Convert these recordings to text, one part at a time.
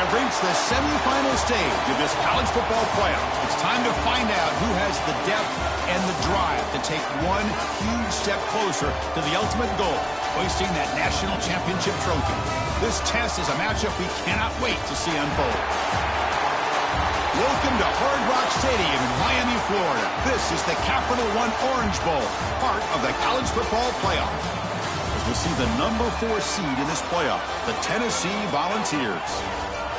have reached the semifinal stage of this college football playoff. It's time to find out who has the depth and the drive to take one huge step closer to the ultimate goal, hoisting that national championship trophy. This test is a matchup we cannot wait to see unfold. Welcome to Hard Rock Stadium in Miami, Florida. This is the Capital One Orange Bowl, part of the college football playoff. As we see the number 4 seed in this playoff, the Tennessee Volunteers,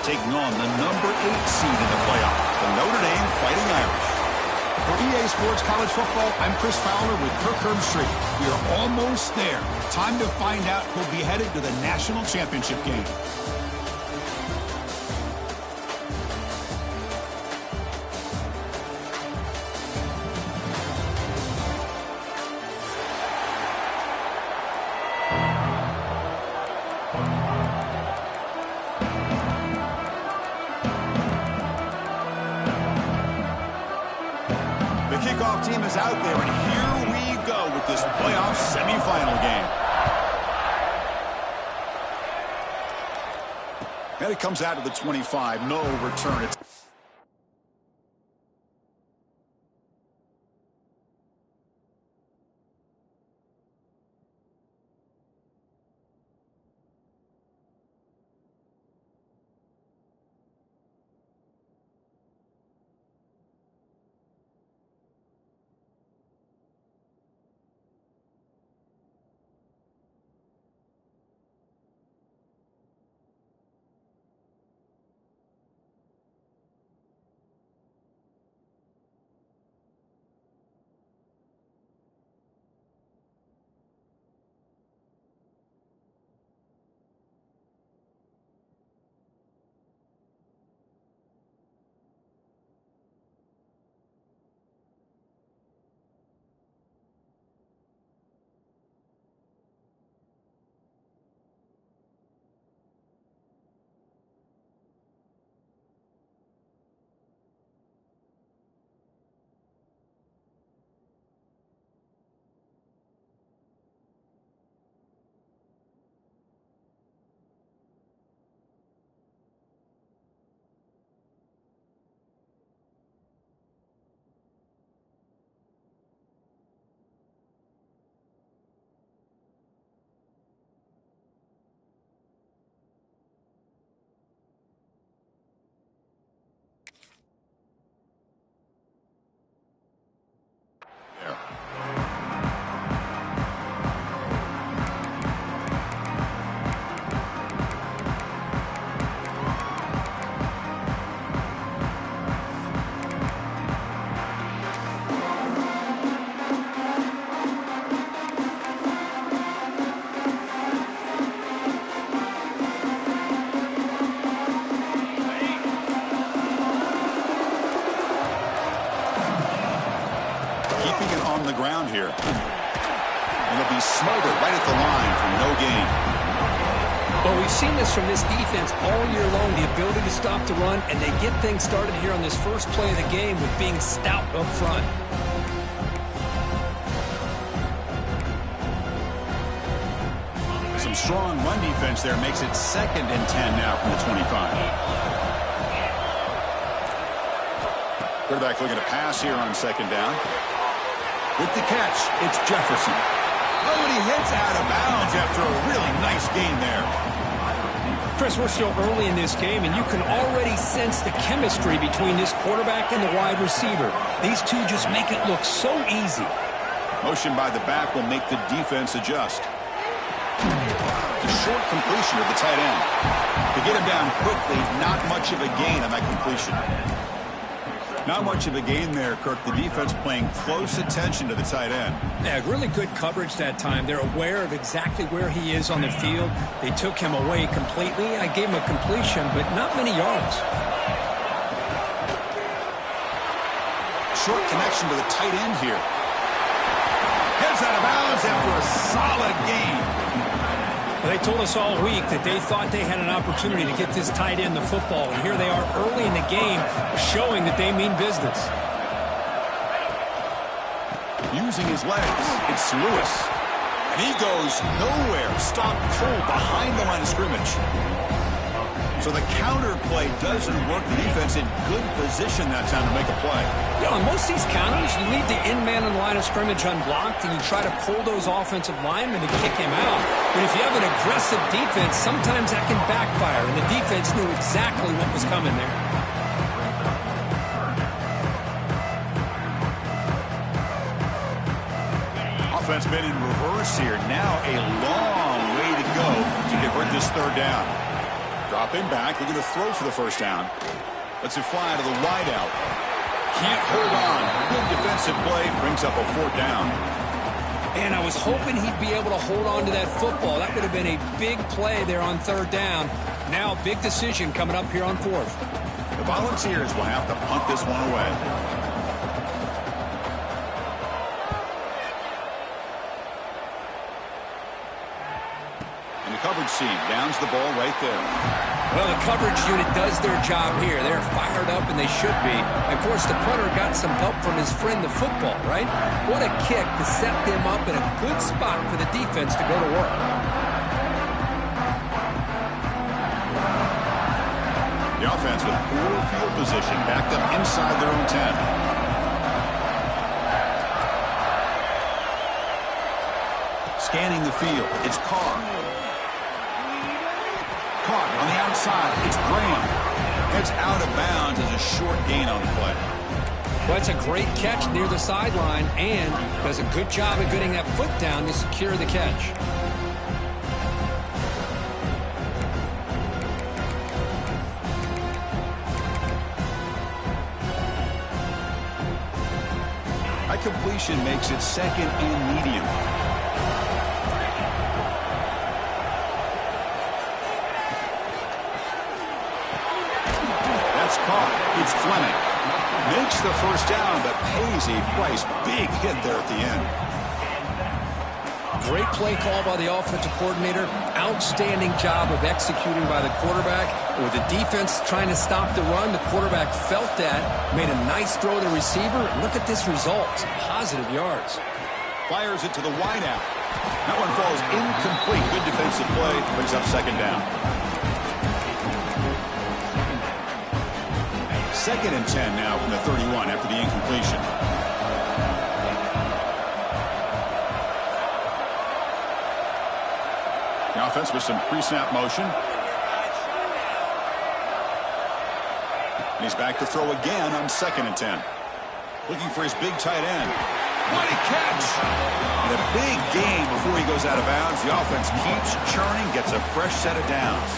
taking on the number 8 seed in the playoff, the Notre Dame Fighting Irish. For EA Sports College Football, I'm Chris Fowler with Kirk Herbstreit. We are almost there. Time to find out who'll be headed to the national championship game. Kickoff team is out there, and here we go with this playoff semifinal game. And it comes out to the 25, no return. Ground here, and it'll be smothered right at the line for no gain. Well, we've seen this from this defense all year long, the ability to stop the run, and they get things started here on this first play of the game with being stout up front. Some strong run defense there makes it 2nd and 10 now from the 25. Quarterback looking to pass here on 2nd down. With the catch, it's Jefferson. Oh, and he hits out of bounds after a really nice gain there. Chris, we're still early in this game, and you can already sense the chemistry between this quarterback and the wide receiver. These two just make it look so easy. Motion by the back will make the defense adjust. A short completion of the tight end. To get him down quickly, not much of a gain on that completion. Not much of a gain there, Kirk. The defense paying close attention to the tight end. Yeah, really good coverage that time. They're aware of exactly where he is on the field. They took him away completely. I gave him a completion, but not many yards. Short connection to the tight end here. Heads out of bounds after a solid gain. Well, they told us all week that they thought they had an opportunity to get this tight end the football, and here they are early in the game showing that they mean business. Using his legs, it's Lewis. And he goes nowhere. Stop cold behind the line of scrimmage. So the counter play doesn't work. The defense in good position that time to make a play. Yeah, on most of these counters, you leave the in man on the line of scrimmage unblocked, and you try to pull those offensive linemen to kick him out. But if you have an aggressive defense, sometimes that can backfire, and the defense knew exactly what was coming there. Offense made in reverse here. Now a long way to go to convert this third down. Dropping back, looking to throw for the first down. Lets it fly to the wideout. Can't hold on. Good defensive play. Brings up a fourth down. And I was hoping he'd be able to hold on to that football. That would have been a big play there on third down. Now a big decision coming up here on fourth. The Volunteers will have to punt this one away. Coverage team downs the ball right there. Well, the coverage unit does their job here. They're fired up, and they should be. Of course, the punter got some help from his friend, the football, right? What a kick to set them up in a good spot for the defense to go to work. The offense with poor field position, backed up inside their own 10. Scanning the field, it's Carr. Caught on the outside. It's Graham. It's out of bounds as a short gain on the play. Well, it's a great catch near the sideline and does a good job of getting that foot down to secure the catch. High completion makes it second and medium. It's Fleming. Makes the first down, but pays a price. Big hit there at the end. Great play call by the offensive coordinator. Outstanding job of executing by the quarterback. With the defense trying to stop the run, the quarterback felt that, made a nice throw to the receiver. Look at this result. Positive yards. Fires it to the wideout. That one falls incomplete. Good defensive play. Brings up second down. Second and 10 now from the 31 after the incompletion. The offense with some pre-snap motion. And he's back to throw again on second and 10. Looking for his big tight end. What a catch! And a big gain before he goes out of bounds. The offense keeps churning, gets a fresh set of downs.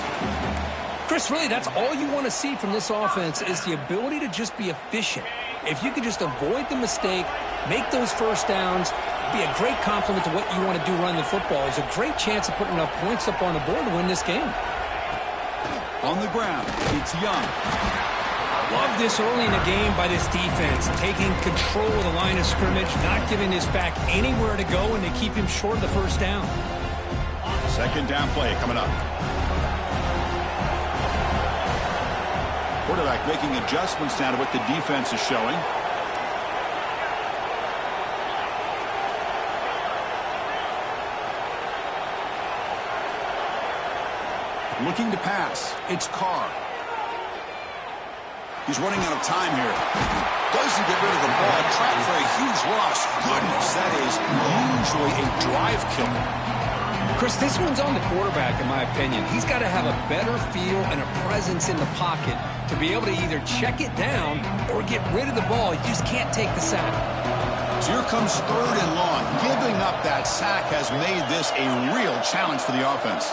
Chris, really, that's all you want to see from this offense is the ability to just be efficient. If you could just avoid the mistake, make those first downs, be a great compliment to what you want to do running the football. It's a great chance of putting enough points up on the board to win this game. On the ground, it's Young. Love this early in the game by this defense, taking control of the line of scrimmage, not giving this back anywhere to go, and they keep him short of the first down. Second down play coming up. Quarterback making adjustments now to what the defense is showing. Looking to pass. It's Carr. He's running out of time here. Doesn't get rid of the ball. Trapped for a huge loss. Goodness, that is usually a drive killer. Chris, this one's on the quarterback, in my opinion. He's got to have a better feel and a presence in the pocket to be able to either check it down or get rid of the ball. You just can't take the sack. So here comes third and long. Giving up that sack has made this a real challenge for the offense.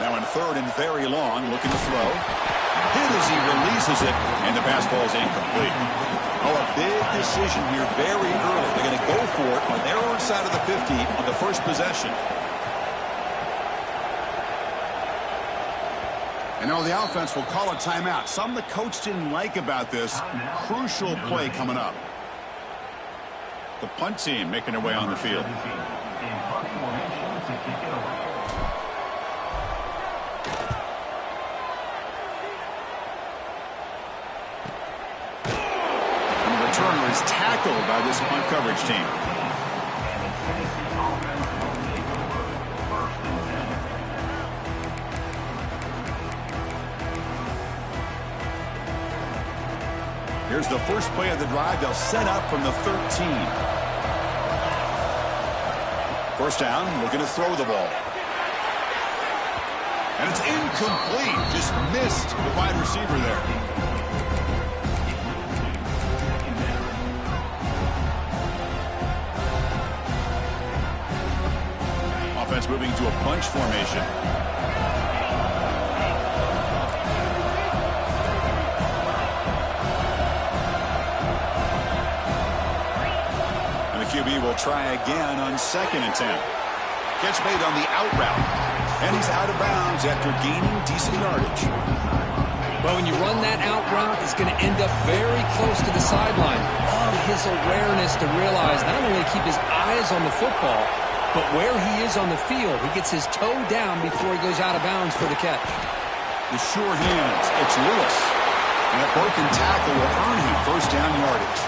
Now in third and very long, looking to throw. Hit as he releases it, and the pass ball is incomplete. Oh, a big decision here very early. They're going to go for it on their own side of the 50 on the first possession. And now the offense will call a timeout. Something the coach didn't like about this. Crucial play coming up. The punt team making their way on the field. Returner is tackled by this punt coverage team. Here's the first play of the drive. They'll set up from the 13. First down, looking to throw the ball. And it's incomplete. Just missed the wide receiver there. Offense moving to a bunch formation. And the QB will try again on 2nd and 10. Catch made on the out route. And he's out of bounds after gaining decent yardage. Well, when you run that out route, it's going to end up very close to the sideline. Love his awareness to realize not only to keep his eyes on the football, but where he is on the field. He gets his toe down before he goes out of bounds for the catch. The sure hands, it's Lewis. And a broken tackle will earn him first down yardage.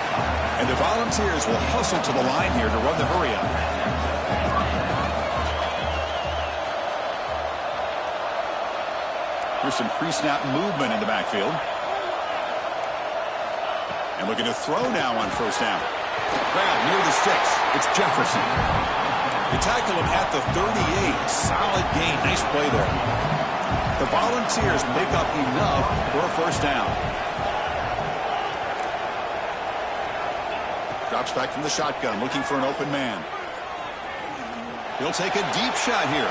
And the Volunteers will hustle to the line here to run the hurry up. Here's some pre-snap movement in the backfield. And looking to throw now on first down. Grab near the sticks. It's Jefferson. They tackle him at the 38. Solid gain. Nice play there. The Volunteers make up enough for a first down. Drops back from the shotgun, looking for an open man. He'll take a deep shot here.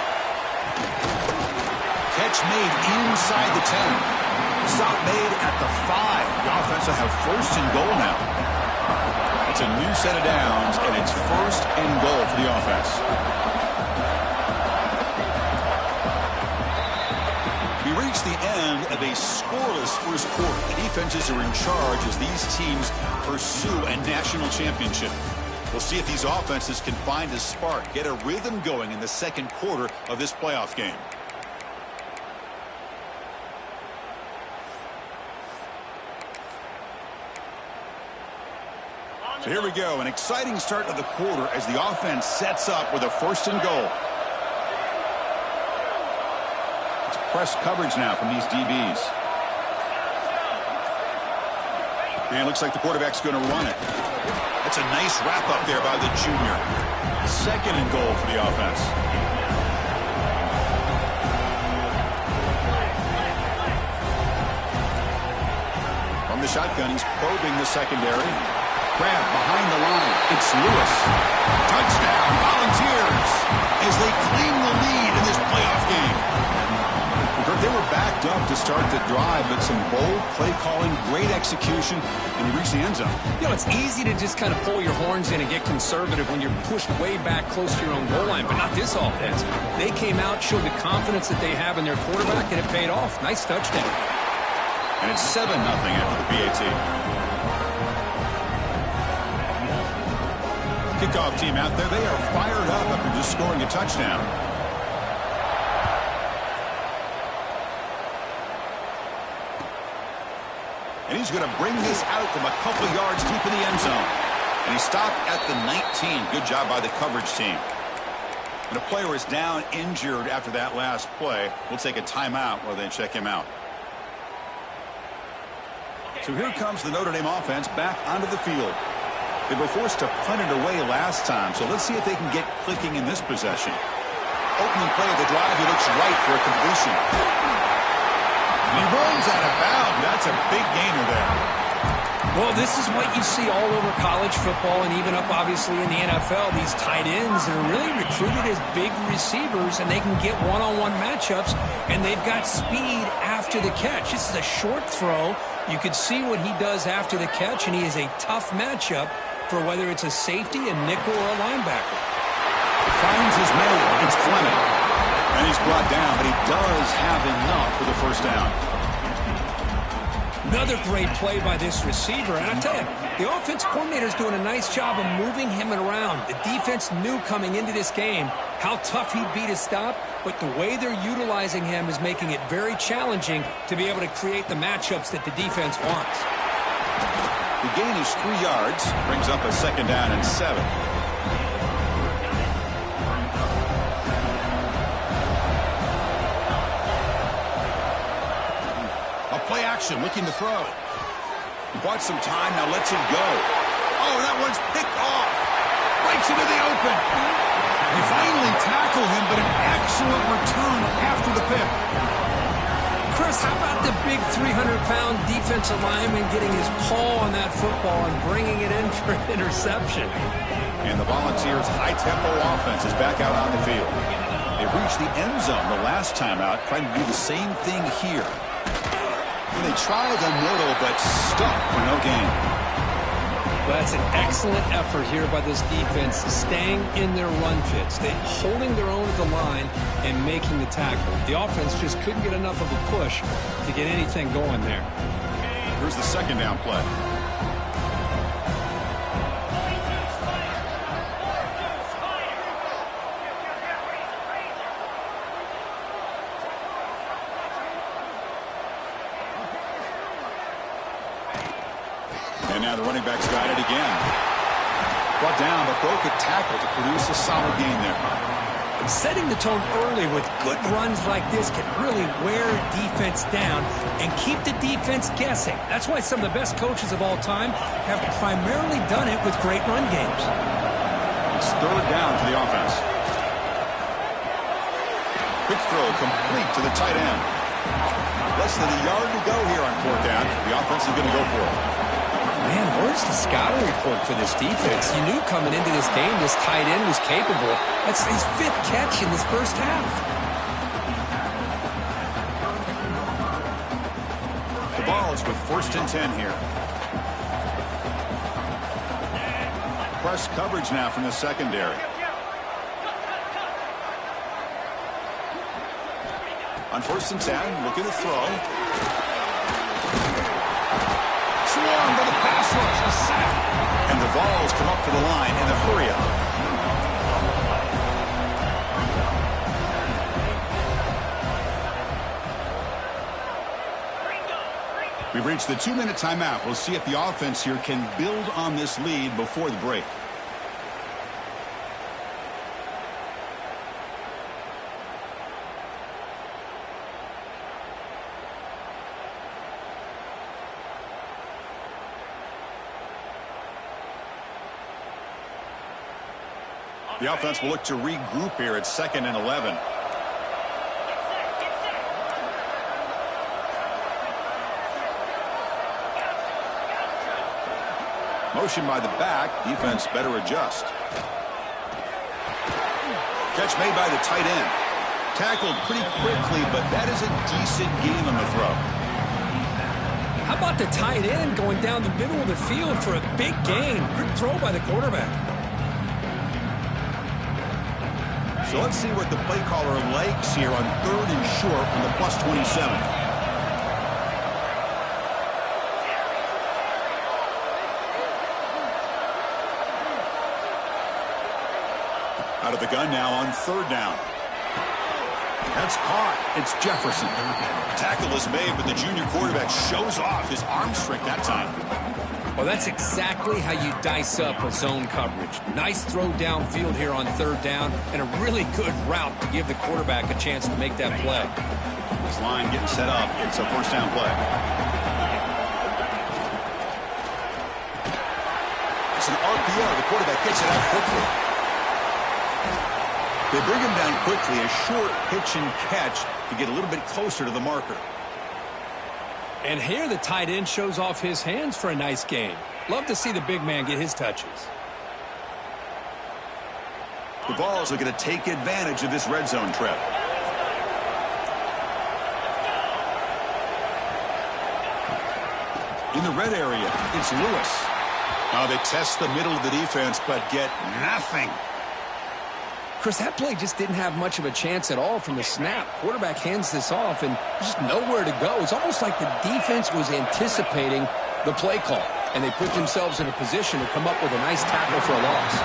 Catch made inside the 10. Stop made at the 5. The offense will have first and goal now. It's a new set of downs, and it's first and goal for the offense. We reach the end of a scoreless first quarter. The defenses are in charge as these teams pursue a national championship. We'll see if these offenses can find a spark, get a rhythm going in the second quarter of this playoff game. So here we go, an exciting start of the quarter as the offense sets up with a first and goal. It's press coverage now from these DBs. And it looks like the quarterback's going to run it. That's a nice wrap up there by the junior. Second and goal for the offense. From the shotgun, he's probing the secondary. Grab behind the line. It's Lewis. Touchdown, Volunteers, as they claim the lead in this playoff game. They were backed up to start the drive, but some bold play calling, great execution, and he reached the end zone. You know, it's easy to just kind of pull your horns in and get conservative when you're pushed way back close to your own goal line, but not this offense. They came out, showed the confidence that they have in their quarterback, and it paid off. Nice touchdown. And it's 7-0 after the PAT. Kickoff team out there, they are fired up after just scoring a touchdown. And he's going to bring this out from a couple yards deep in the end zone. And he stopped at the 19. Good job by the coverage team. And a player is down injured after that last play. We'll take a timeout while they check him out. So here comes the Notre Dame offense back onto the field. They were forced to punt it away last time, so let's see if they can get clicking in this possession. Opening play of the drive, he looks right for a completion. And he runs out of bounds. That's a big gainer there. Well, this is what you see all over college football and even up, obviously, in the NFL. These tight ends that are really recruited as big receivers, and they can get one-on-one matchups, and they've got speed after the catch. This is a short throw. You could see what he does after the catch, and he is a tough matchup for whether it's a safety, a nickel, or a linebacker. Finds his man. It's Clement. And he's brought down, but he does have enough for the first down. Another great play by this receiver. And I tell you, the offense coordinator is doing a nice job of moving him around. The defense knew coming into this game how tough he'd be to stop, but the way they're utilizing him is making it very challenging to be able to create the matchups that the defense wants. The gain is 3 yards, brings up a second down and 7. A play action, looking to throw. Bought some time, now lets him go. Oh, that one's picked off. Breaks into the open. They finally tackle him, but an excellent return after the pick. Chris, how about the big 300-pound defensive lineman getting his paw on that football and bringing it in for an interception? And the Volunteers' high-tempo offense is back out on the field. They reached the end zone the last time out, trying to do the same thing here. And they tried the middle, but stuck for no gain. Well, that's an excellent effort here by this defense, staying in their run fits. They're holding their own at the line and making the tackle. The offense just couldn't get enough of a push to get anything going there. Here's the second down play. And now the running back's got it again. Brought down, but broke a tackle to produce a solid gain there. Setting the tone early with good runs like this can really wear defense down and keep the defense guessing. That's why some of the best coaches of all time have primarily done it with great run games. It's third down for the offense. Quick throw complete to the tight end. Less than a yard to go here on fourth down. The offense is going to go for it. Man, where's the scouting report for this defense? You knew coming into this game this tight end was capable. That's his fifth catch in this first half. The ball is with 1st and 10 here. Press coverage now from the secondary. On 1st and 10, looking to throw. Swarmed by the pass rush, a sack. And the Vols come up to the line in the hurry-up. We've reached the 2-minute timeout. We'll see if the offense here can build on this lead before the break. The offense will look to regroup here at 2nd and 11. Motion by the back. Defense better adjust. Catch made by the tight end. Tackled pretty quickly, but that is a decent gain on the throw. How about the tight end going down the middle of the field for a big gain? Good throw by the quarterback. So let's see what the play caller likes here on 3rd and short from the +27. Out of the gun now on 3rd down. That's caught. It's Jefferson. Tackle is made, but the junior quarterback shows off his arm strength that time. Well, that's exactly how you dice up a zone coverage. Nice throw downfield here on 3rd down, and a really good route to give the quarterback a chance to make that play. This line getting set up. It's a 1st down play. It's an RPO. The quarterback gets it out quickly. They bring him down quickly. A short pitch and catch to get a little bit closer to the marker. And here the tight end shows off his hands for a nice gain. Love to see the big man get his touches. The Vols are going to take advantage of this red zone trip. In the red area, it's Lewis. Now they test the middle of the defense, but get nothing. Chris, that play just didn't have much of a chance at all from the snap. Quarterback hands this off, and just nowhere to go. It's almost like the defense was anticipating the play call, and they put themselves in a position to come up with a nice tackle for a loss.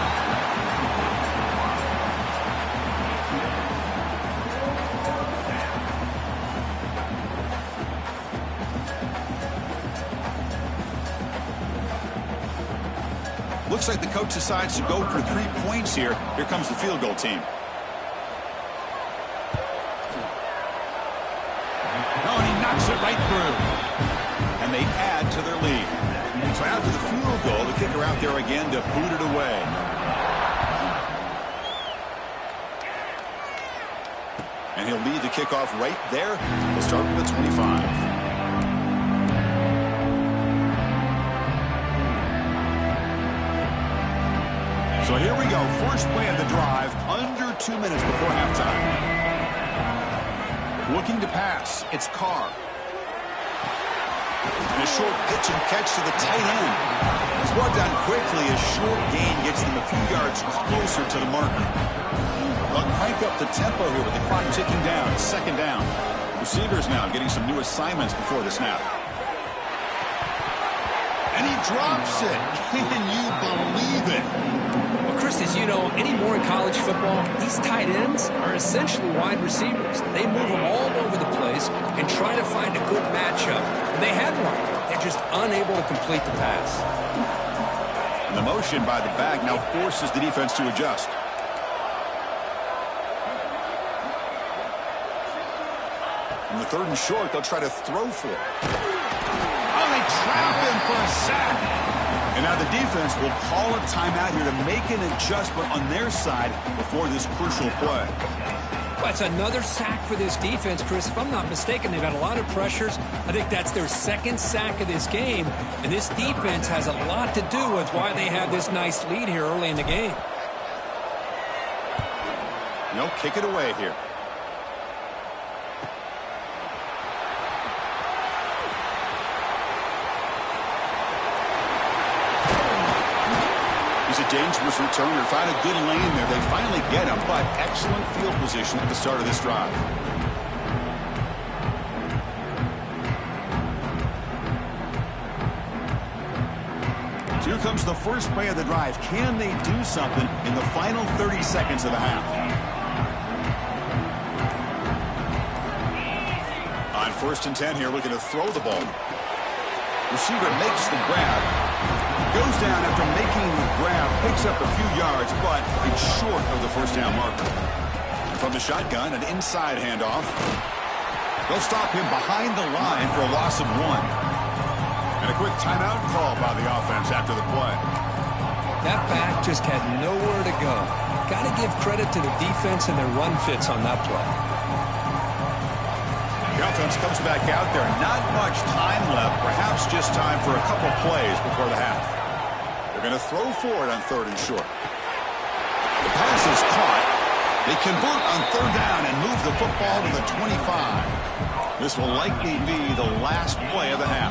Looks like the coach decides to go for 3 points here. Here comes the field goal team. No, and he knocks it right through. And they add to their lead. So after the field goal, the kicker out there again to boot it away. And he'll lead the kickoff right there. We'll start with the 25. So here we go. First play of the drive, under 2 minutes before halftime. Looking to pass. It's Carr. And a short pitch and catch to the tight end. It's brought down quickly. A short gain gets them a few yards closer to the marker. They'll crank up the tempo here with the clock ticking down. Second down. Receivers now getting some new assignments before the snap. And he drops it. Can you believe it? Well, Chris, as you know, anymore in college football, these tight ends are essentially wide receivers. They move them all over the place and try to find a good matchup. And they had one. They're just unable to complete the pass. And the motion by the back now forces the defense to adjust. In the third and short, they'll try to throw for it. Oh, they trap him for a sack. And now the defense will call a timeout here to make an adjustment on their side before this crucial play. Well, it's another sack for this defense, Chris. If I'm not mistaken, they've got a lot of pressures. I think that's their second sack of this game. And this defense has a lot to do with why they have this nice lead here early in the game. No, kick it away here. He's a dangerous returner. Find a good lane there. They finally get him, but excellent field position at the start of this drive. So here comes the first play of the drive. Can they do something in the final 30 seconds of the half? On 1st and 10 here, looking to throw the ball. Receiver makes the grab. Goes down after making the grab, picks up a few yards, but it's short of the first down marker. And from the shotgun, an inside handoff. They'll stop him behind the line for a loss of 1. And a quick timeout call by the offense after the play. That back just had nowhere to go. Got to give credit to the defense and their run fits on that play. The offense comes back out there. Not much time left. Perhaps just time for a couple plays before the half. They're going to throw for it on 3rd and short. The pass is caught. They convert on 3rd down and move the football to the 25. This will likely be the last play of the half.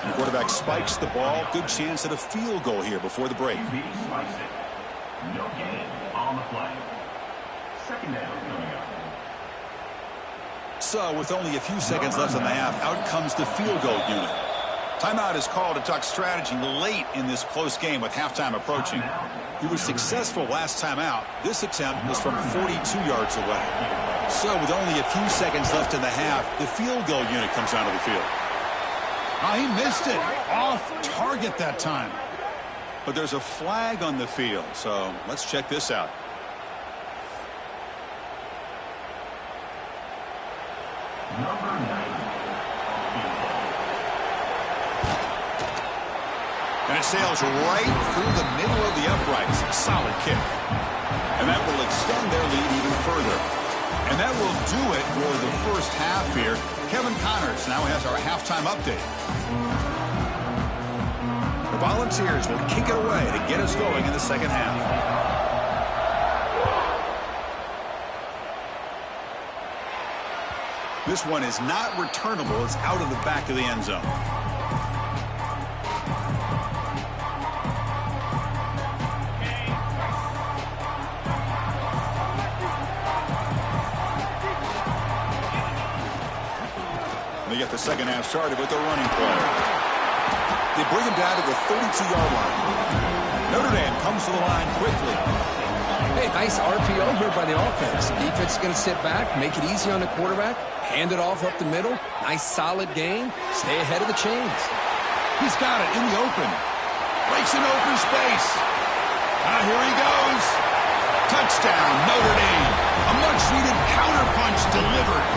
The quarterback spikes the ball. Good chance at a field goal here before the break. No gain on the play. Second down coming up. So, with only a few seconds left in the half, out comes the field goal unit. Timeout is called to talk strategy late in this close game with halftime approaching. He was successful last time out. This attempt was from 42 yards away. So, with only a few seconds left in the half, the field goal unit comes onto the field. Oh, he missed it. Off target that time. But there's a flag on the field, so let's check this out. Number 9. And it sails right through the middle of the uprights. Solid kick. And that will extend their lead even further. And that will do it for the first half here. Kevin Connors now has our halftime update. The Volunteers will kick it away to get us going in the second half. This one is not returnable. It's out of the back of the end zone. They get the second half started with the running play. They bring him down to the 32-yard line. Notre Dame comes to the line quickly. Hey, nice RPO here by the offense. Defense is going to sit back, make it easy on the quarterback, hand it off up the middle. Nice solid gain. Stay ahead of the chains. He's got it in the open. Breaks an open space. Here he goes. Touchdown, Notre Dame. A much-needed counterpunch delivered.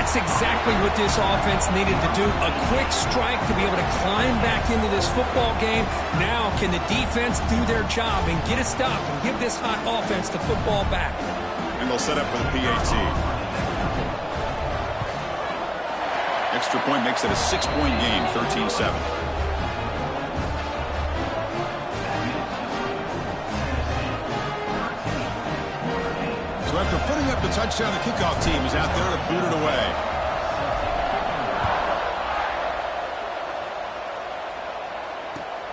That's exactly what this offense needed to do. A quick strike to be able to climb back into this football game. Now can the defense do their job and get a stop and give this hot offense the football back? And they'll set up for the PAT. Extra point makes it a 6-point game, 13-7. So after putting up the touchdown, the kickoff team is out there to boot it away.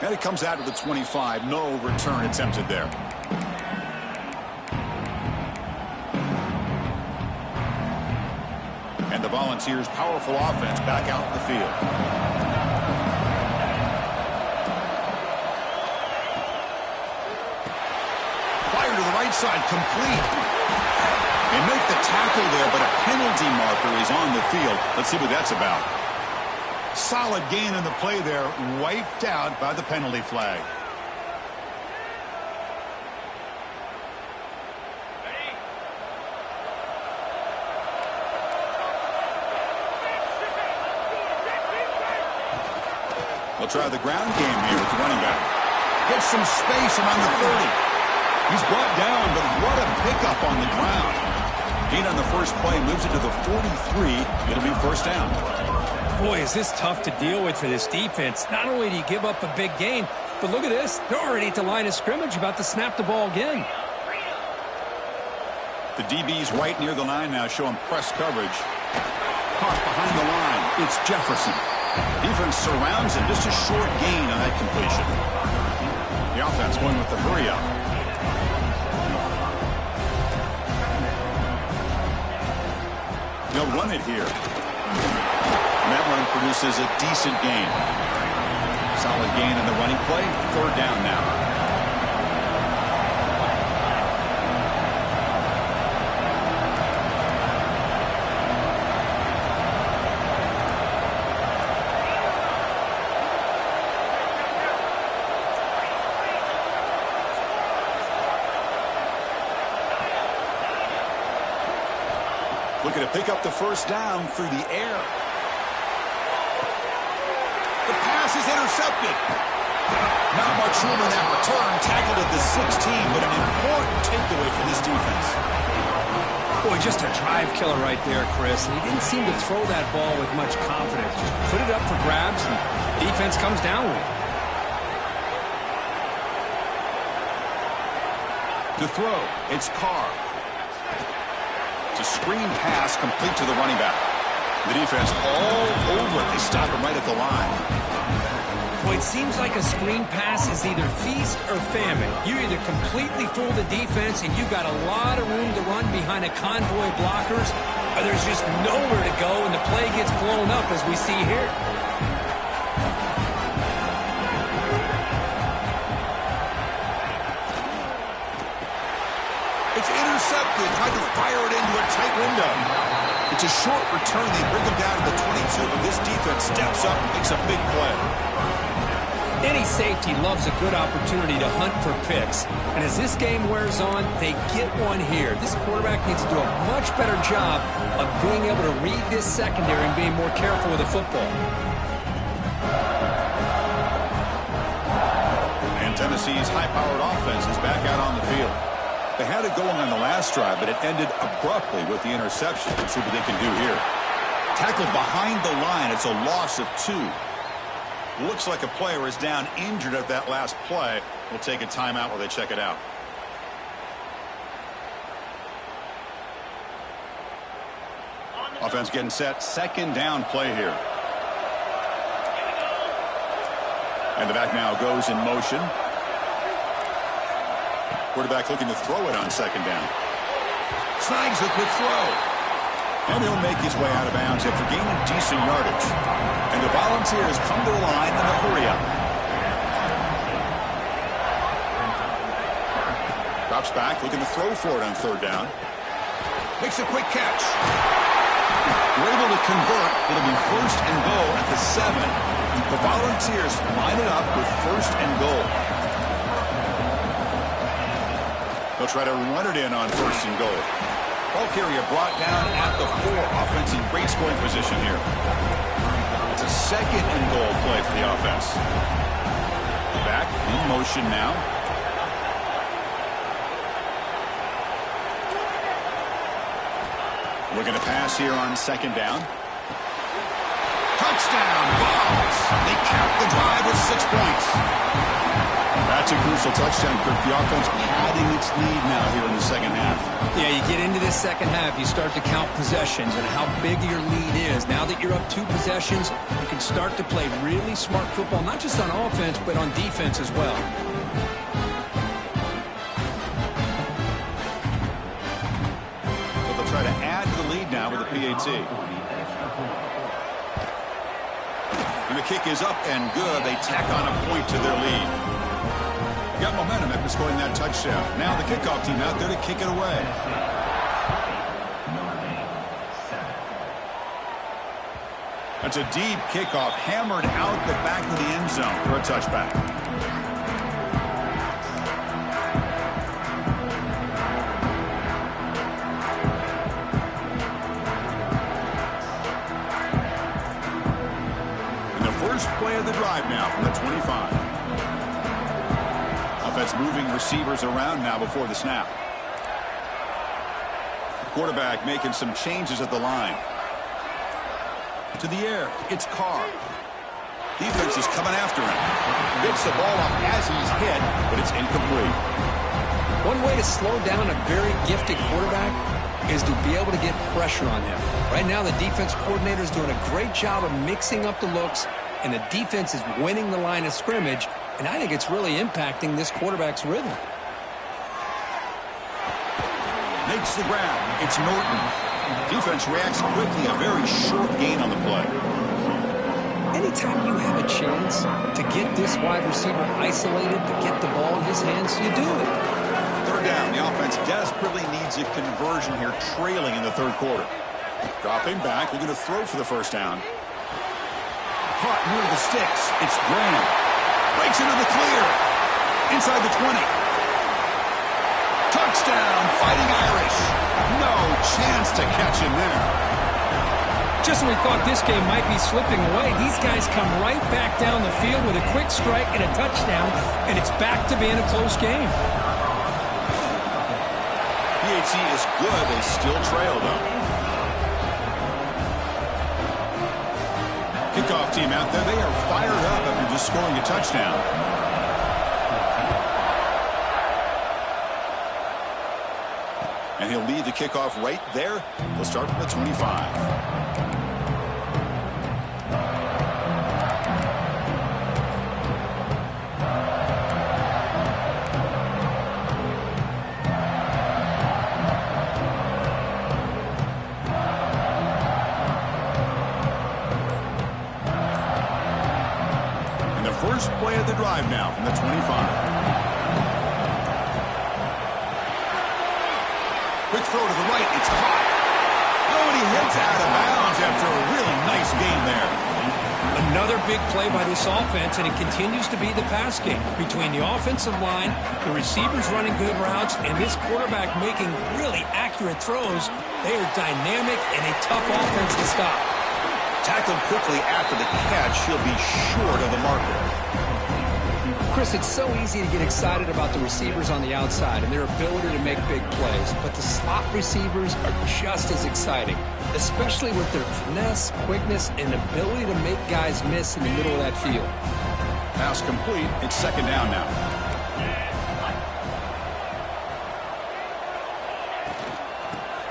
And it comes out to the 25. No return attempted there. And the Volunteers' powerful offense back out in the field. Fire to the right side, complete. They make the tackle there, but a penalty marker is on the field. Let's see what that's about. Solid gain in the play there, wiped out by the penalty flag. They'll try the ground game here with the running back. Gets some space around the 30. He's brought down, but what a pickup on the ground. Gain on the first play, moves it to the 43. It'll be first down. Boy, is this tough to deal with for this defense. Not only do you give up a big gain, but look at this. They're already at the line of scrimmage, about to snap the ball again. The DB's right near the line now, showing press coverage. Caught behind the line. It's Jefferson. Defense surrounds him. Just a short gain on that completion. The offense going with the hurry up. They'll run it here. And that run produces a decent gain. Solid gain in the running play. Third down now. Looking to pick up the first down through the air. The pass is intercepted. Not much room in that return. Tackled at the 16, but an important takeaway for this defense. Boy, just a drive killer right there, Chris. And he didn't seem to throw that ball with much confidence. Just put it up for grabs, and defense comes down with it. To throw, it's Carr. A screen pass complete to the running back. The defense all over it. They stop him right at the line. Well, it seems like a screen pass is either feast or famine. You either completely fool the defense and you got a lot of room to run behind a convoy of blockers, or there's just nowhere to go and the play gets blown up as we see here. It's intercepted. Tried to fire it into a tight window. It's a short return. They bring him down to the 22, but this defense steps up and makes a big play. Any safety loves a good opportunity to hunt for picks. And as this game wears on, they get one here. This quarterback needs to do a much better job of being able to read this secondary and being more careful with the football. And Tennessee's high-powered offense is back out on the field. They had it going on the last drive, but it ended abruptly with the interception. Let's see what they can do here. Tackled behind the line. It's a loss of 2. Looks like a player is down injured at that last play. We'll take a timeout while they check it out. Offense getting set. Second down play here. And the back now goes in motion. Quarterback looking to throw it on second down. Snags the quick throw. And he'll make his way out of bounds after gaining decent yardage. And the Volunteers come to the line in a hurry up. Drops back, looking to throw for it on third down. Makes a quick catch. We're able to convert. It'll be first and goal at the 7. The Volunteers line it up with first and goal. They'll try to run it in on first and goal. Ball carrier brought down at the 4. Offense in great scoring position here. It's a second and goal play for the offense. Back in motion now. Looking to pass here on second down. Touchdown, Vols. They count the drive with 6 points. That's a crucial touchdown, Kirk. The offense padding its lead now here in the second half. Yeah, you get into this second half, you start to count possessions and how big your lead is. Now that you're up 2 possessions, you can start to play really smart football, not just on offense, but on defense as well. So they'll try to add to the lead now with a PAT. And the kick is up and good. They tack on a point to their lead. Got momentum after scoring that touchdown. Now the kickoff team out there to kick it away. That's a deep kickoff, hammered out the back of the end zone for a touchback. And the first play of the drive now from the 25. Offense moving receivers around now before the snap. Quarterback making some changes at the line. To the air, it's Carr. Defense is coming after him. Gets the ball off as he's hit, but it's incomplete. One way to slow down a very gifted quarterback is to be able to get pressure on him. Right now, the defense coordinator is doing a great job of mixing up the looks, and the defense is winning the line of scrimmage. And I think it's really impacting this quarterback's rhythm. Makes the grab. It's Norton. Defense reacts quickly. A very short gain on the play. Anytime you have a chance to get this wide receiver isolated, to get the ball in his hands, you do it. Third down. The offense desperately needs a conversion here, trailing in the third quarter. Dropping back. Looking to throw for the first down. Caught near the sticks. It's Graham. Breaks into the clear. Inside the 20. Touchdown, Fighting Irish. No chance to catch him there. Just when we thought this game might be slipping away, these guys come right back down the field with a quick strike and a touchdown, and it's back to being a close game. PAT is good. They still trail, though. Kickoff team out there. They are fired up after just scoring a touchdown. And he'll lead the kickoff right there. They'll start from the 25. First play of the drive now from the 25. Quick throw to the right. It's caught. Oh, and he hits out of bounds after a really nice game there. Another big play by this offense, and it continues to be the pass game between the offensive line, the receivers running good routes, and this quarterback making really accurate throws. They are dynamic and a tough offense to stop. Tackled quickly after the catch. He'll be short of the marker. Chris, it's so easy to get excited about the receivers on the outside and their ability to make big plays, but the slot receivers are just as exciting, especially with their finesse, quickness, and ability to make guys miss in the middle of that field. Pass complete. It's second down now.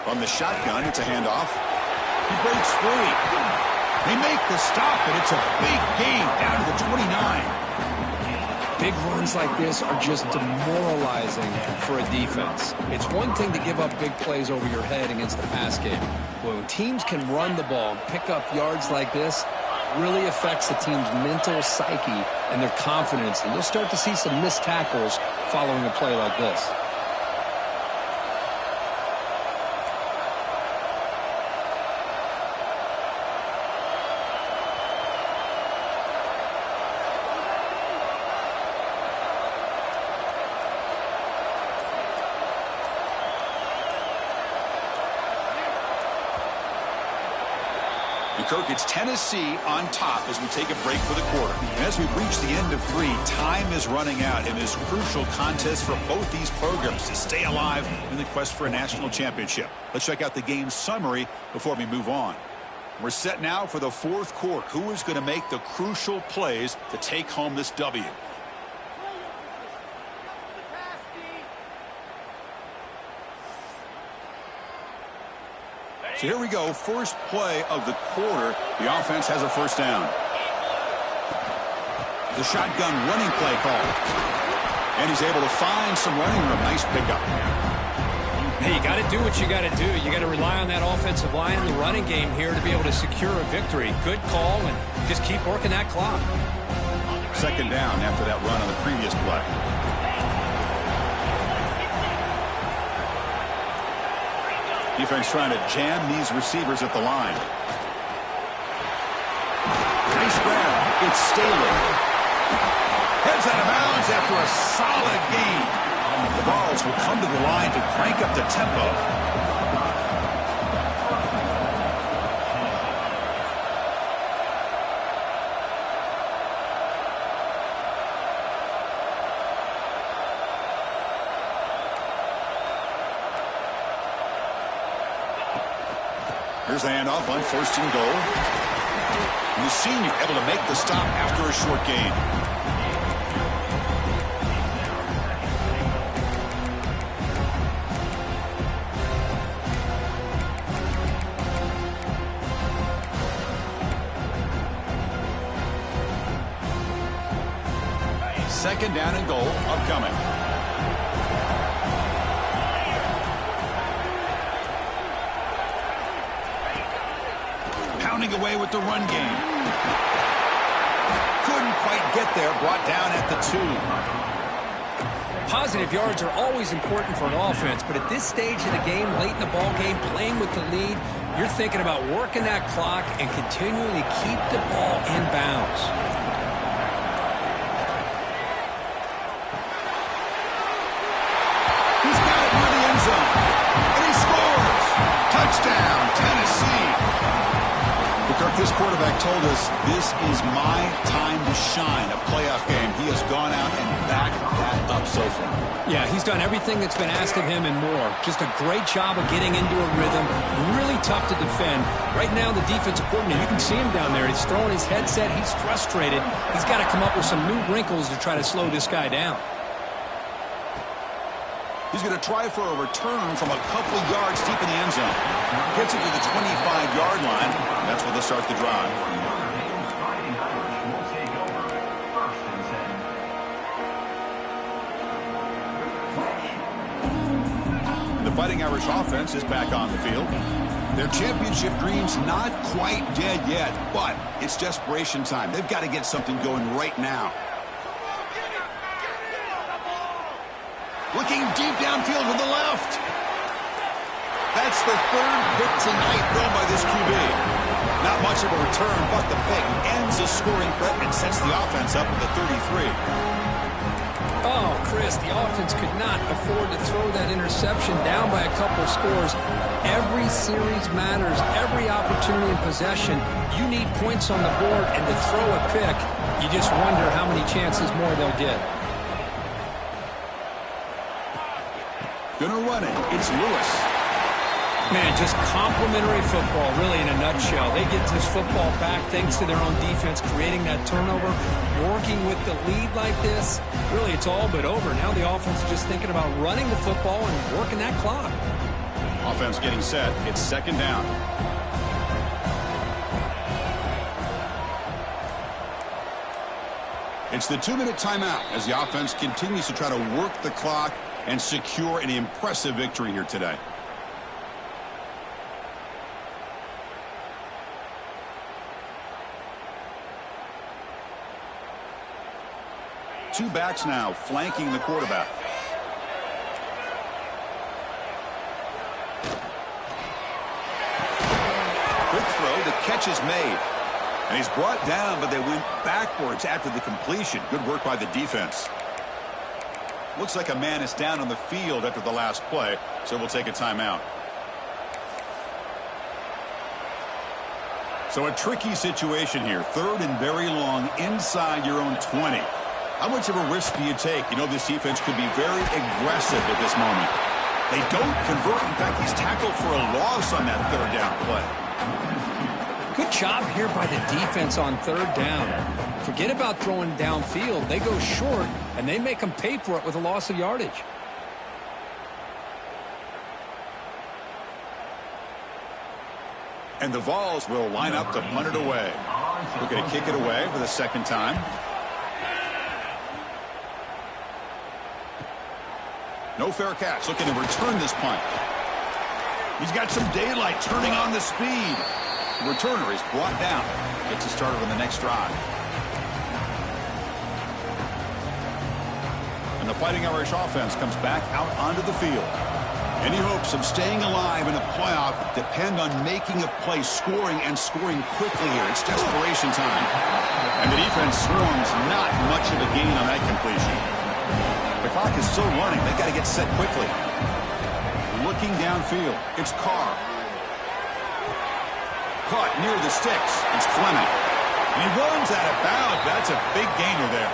From the shotgun, it's a handoff. He breaks free. They make the stop, and it's a big gain down to the 29. Big runs like this are just demoralizing for a defense. It's one thing to give up big plays over your head against the pass game. But when teams can run the ball and pick up yards like this, it really affects the team's mental psyche and their confidence. And you'll start to see some missed tackles following a play like this. Kirk, it's Tennessee on top as we take a break for the quarter. And as we reach the end of 3, time is running out in this crucial contest for both these programs to stay alive in the quest for a national championship. Let's check out the game summary before we move on. We're set now for the 4th quarter. Who is going to make the crucial plays to take home this W? So here we go, first play of the quarter. The offense has a first down. The shotgun running play call. And he's able to find some running room. Nice pickup. Hey, you got to do what you got to do. You got to rely on that offensive line in the running game here to be able to secure a victory. Good call, and just keep working that clock. Second down after that run on the previous play. Defense trying to jam these receivers at the line. Nice grab. It's Staley. Heads out of bounds after a solid gain. The Vols will come to the line to crank up the tempo. Here's the handoff on 1st and goal. And the senior able to make the stop after a short gain. Second down and goal upcoming. Away with the run game. Couldn't quite get there. Brought down at the 2. Positive yards are always important for an offense, but at this stage of the game, late in the ball game, playing with the lead, you're thinking about working that clock and continually keep the ball in bounds. He's got it near the end zone. And he scores. Touchdown, Tennessee. Kirk, this quarterback told us this is my time to shine, a playoff game. He has gone out and backed that up so far. Yeah, he's done everything that's been asked of him and more. Just a great job of getting into a rhythm. Really tough to defend. Right now, the defensive coordinator, you can see him down there. He's throwing his headset. He's frustrated. He's got to come up with some new wrinkles to try to slow this guy down. He's going to try for a return from a couple yards deep in the end zone. Gets it to the 25-yard line. That's where they'll start the drive. The Fighting Irish offense is back on the field. Their championship dreams not quite dead yet, but it's desperation time. They've got to get something going right now. Looking deep downfield with the left. That's the 3rd pick tonight thrown by this QB. Not much of a return, but the pick ends a scoring threat and sets the offense up with a 33. Oh, Chris, the offense could not afford to throw that interception down by a couple scores. Every series matters. Every opportunity and possession, you need points on the board, and to throw a pick, you just wonder how many chances more they'll get. Gonna run it. It's Lewis. Man, just complimentary football, really, in a nutshell. They get this football back thanks to their own defense, creating that turnover, working with the lead like this. Really, it's all but over. Now the offense is just thinking about running the football and working that clock. Offense getting set. It's second down. It's the 2-minute timeout as the offense continues to try to work the clock and secure an impressive victory here today. Two backs now flanking the quarterback. Quick throw, the catch is made. And he's brought down, but they went backwards after the completion. Good work by the defense. Looks like a man is down on the field after the last play, so we'll take a timeout. So a tricky situation here. 3rd and very long inside your own 20. How much of a risk do you take? You know, this defense could be very aggressive at this moment. They don't convert. In fact, he's tackled for a loss on that 3rd down play. Good job here by the defense on 3rd down. Forget about throwing downfield. They go short, and they make them pay for it with a loss of yardage. And the Vols will line up to punt it away. We're going to kick it away for the 2nd time. No fair catch. Looking to return this punt. He's got some daylight, turning on the speed. The returner is brought down. Gets us started on the next drive. And the Fighting Irish offense comes back out onto the field. Any hopes of staying alive in a playoff depend on making a play, scoring, and scoring quickly here. It's desperation time. And the defense swarms, not much of a gain on that completion. The clock is still running. They've got to get set quickly. Looking downfield, it's Carr. Caught near the sticks. It's Fleming. And he runs out of bounds. That's a big gainer there.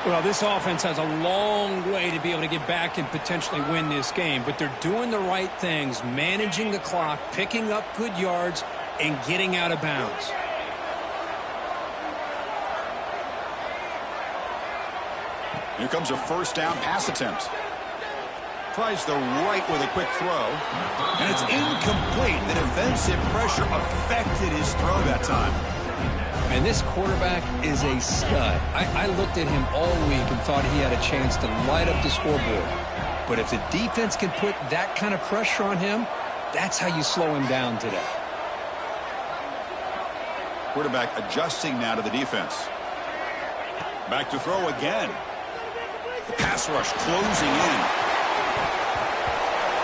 Well, this offense has a long way to be able to get back and potentially win this game, but they're doing the right things, managing the clock, picking up good yards, and getting out of bounds. Here comes a 1st down pass attempt. Tries the right with a quick throw, and it's incomplete. The defensive pressure affected his throw that time. And this quarterback is a stud. I looked at him all week and thought he had a chance to light up the scoreboard. But if the defense can put that kind of pressure on him, that's how you slow him down today. Quarterback adjusting now to the defense. Back to throw again. The pass rush closing in.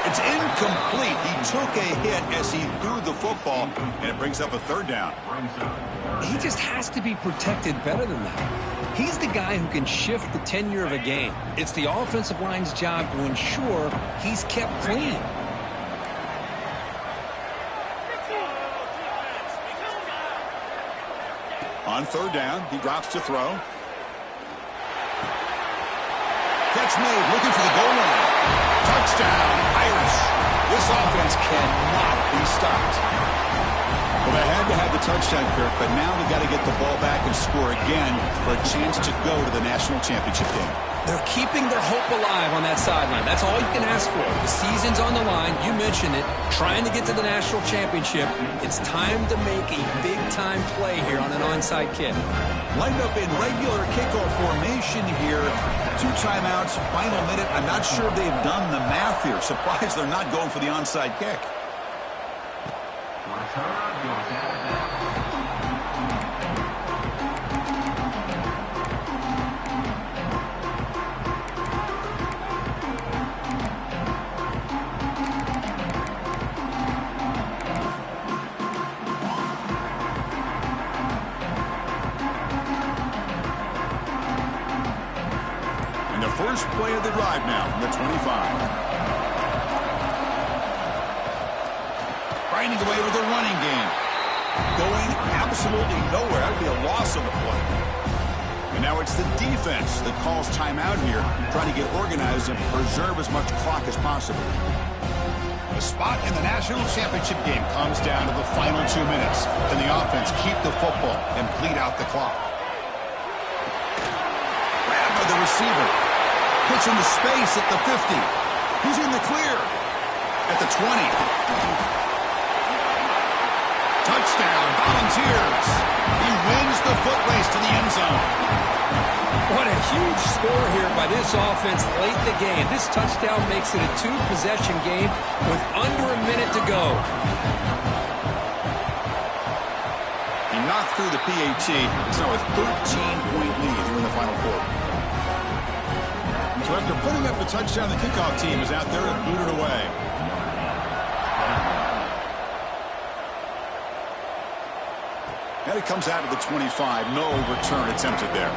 It's incomplete. He took a hit as he threw the football, and it brings up a 3rd down. He just has to be protected better than that. He's the guy who can shift the tenure of a game. It's the offensive line's job to ensure he's kept clean. On 3rd down, he drops to throw. Catch made, looking for the goal line. Touchdown, Irish. This offense cannot be stopped. Well, they had to have the touchdown, Kirk, but now they've got to get the ball back and score again for a chance to go to the national championship game. They're keeping their hope alive on that sideline. That's all you can ask for. The season's on the line. You mentioned it. Trying to get to the national championship. It's time to make a big-time play here on an onside kick. Lined up in regular kickoff formation here. 2 timeouts, final minute. I'm not sure they've done the math here. Surprised they're not going for the onside kick. First play of the drive now from the 25. Grinding away with a running game. Going absolutely nowhere. That would be a loss on the play. And now it's the defense that calls timeout here, trying to get organized and preserve as much clock as possible. The spot in the national championship game comes down to the final 2 minutes. Can the offense keep the football and bleed out the clock? Grab by the receiver. Puts into space at the 50. He's in the clear at the 20. Touchdown, Volunteers. He wins the foot race to the end zone. What a huge score here by this offense late in the game. This touchdown makes it a 2-possession game with under a minute to go. He knocked through the PAT. It's now a 13-point lead here in the final quarter. So after putting up the touchdown, the kickoff team is out there and booted away. And it comes out of the 25. No return attempted there.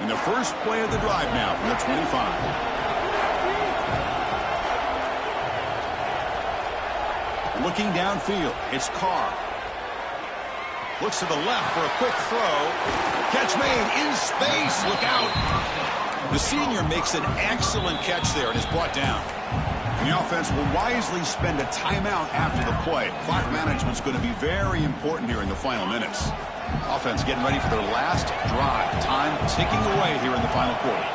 And the first play of the drive now from the 25. Looking downfield, it's Carr. Looks to the left for a quick throw. Catch made in space. Look out. The senior makes an excellent catch there and is brought down. And the offense will wisely spend a timeout after the play. Clock management's going to be very important here in the final minutes. Offense getting ready for their last drive. Time ticking away here in the final quarter.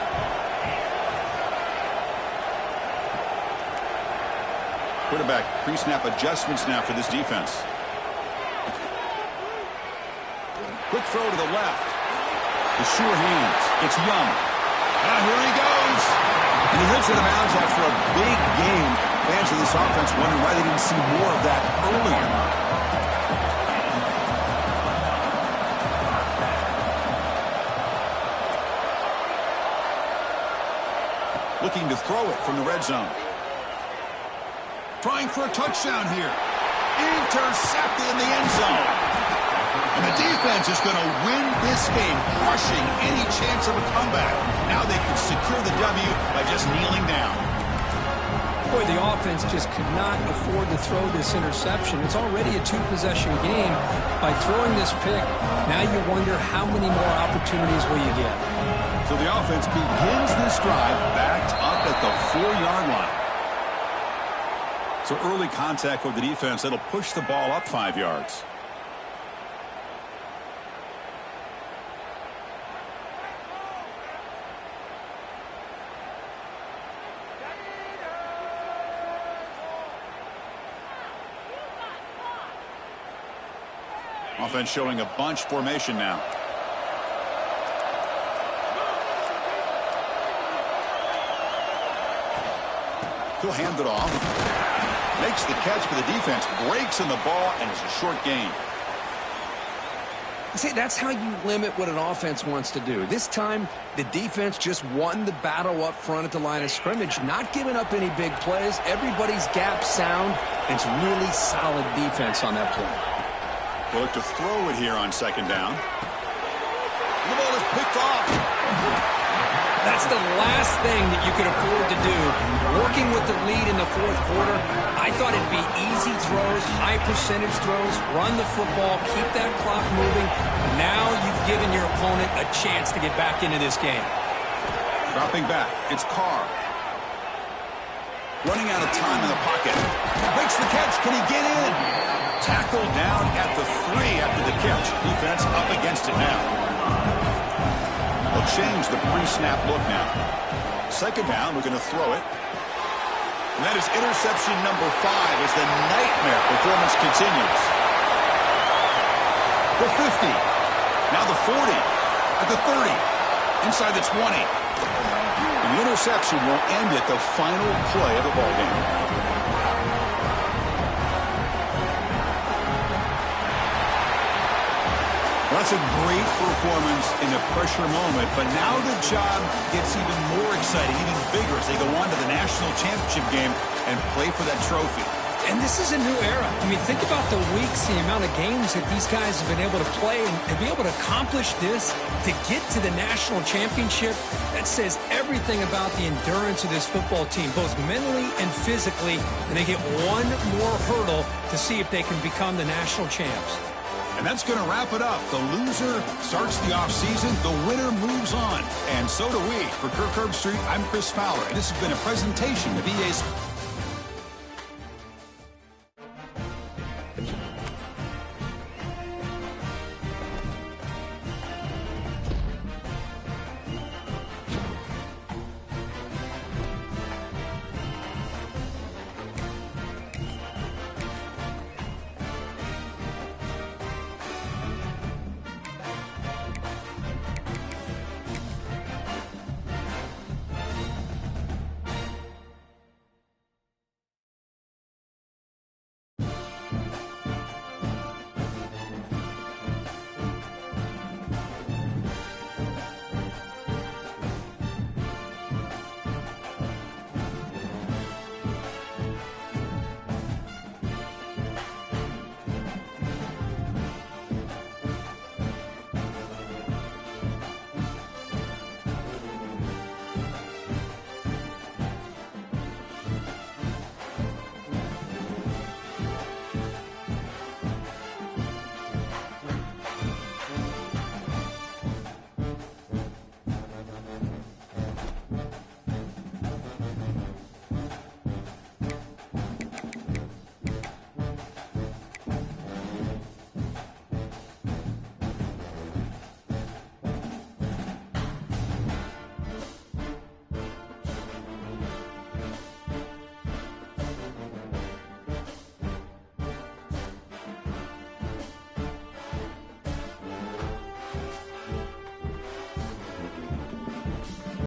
Quarterback pre-snap adjustments now for this defense. Quick throw to the left. The sure hands. It's Young. And here he goes. And he hits it out of bounds after a big game. Fans of this offense wondering why they didn't see more of that earlier. Looking to throw it from the red zone. Trying for a touchdown here. Intercepted in the end zone. And the defense is going to win this game, crushing any chance of a comeback. Now they can secure the W by just kneeling down. Boy, the offense just could not afford to throw this interception. It's already a two-possession game. By throwing this pick, now you wonder how many more opportunities will you get. So the offense begins this drive backed up at the 4-yard line. So early contact for the defense, that'll push the ball up 5 yards. Offense showing a bunch formation now. He'll hand it off. Makes the catch, but the defense breaks in the ball, and it's a short gain. See, that's how you limit what an offense wants to do. This time, the defense just won the battle up front at the line of scrimmage, not giving up any big plays. Everybody's gap sound, and it's really solid defense on that play. They'll look to throw it here on second down. The ball is picked off. That's the last thing that you could afford to do. Working with the lead in the fourth quarter, I thought it'd be easy throws, high percentage throws, run the football, keep that clock moving. Now you've given your opponent a chance to get back into this game. Dropping back, it's Carr. Running out of time in the pocket. Makes the catch. Can he get in? Tackled down at the 3 after the catch. Defense up against it now. They'll change the pre-snap look now. Second down, we're going to throw it. And that is interception number 5 as the nightmare performance continues. The 50. Now the 40. At the 30. Inside the 20. And the interception will end at the final play of the ballgame. That's a great performance in a pressure moment, but now the job gets even more exciting, even bigger as they go on to the national championship game and play for that trophy. And this is a new era. I mean, think about the weeks, the amount of games that these guys have been able to play and be able to accomplish this, to get to the national championship. That says everything about the endurance of this football team, both mentally and physically, and they get one more hurdle to see if they can become the national champs. And that's going to wrap it up. The loser starts the offseason. The winner moves on. And so do we. For Kirk Herbstreit, I'm Chris Fowler. And this has been a presentation of EA Sports.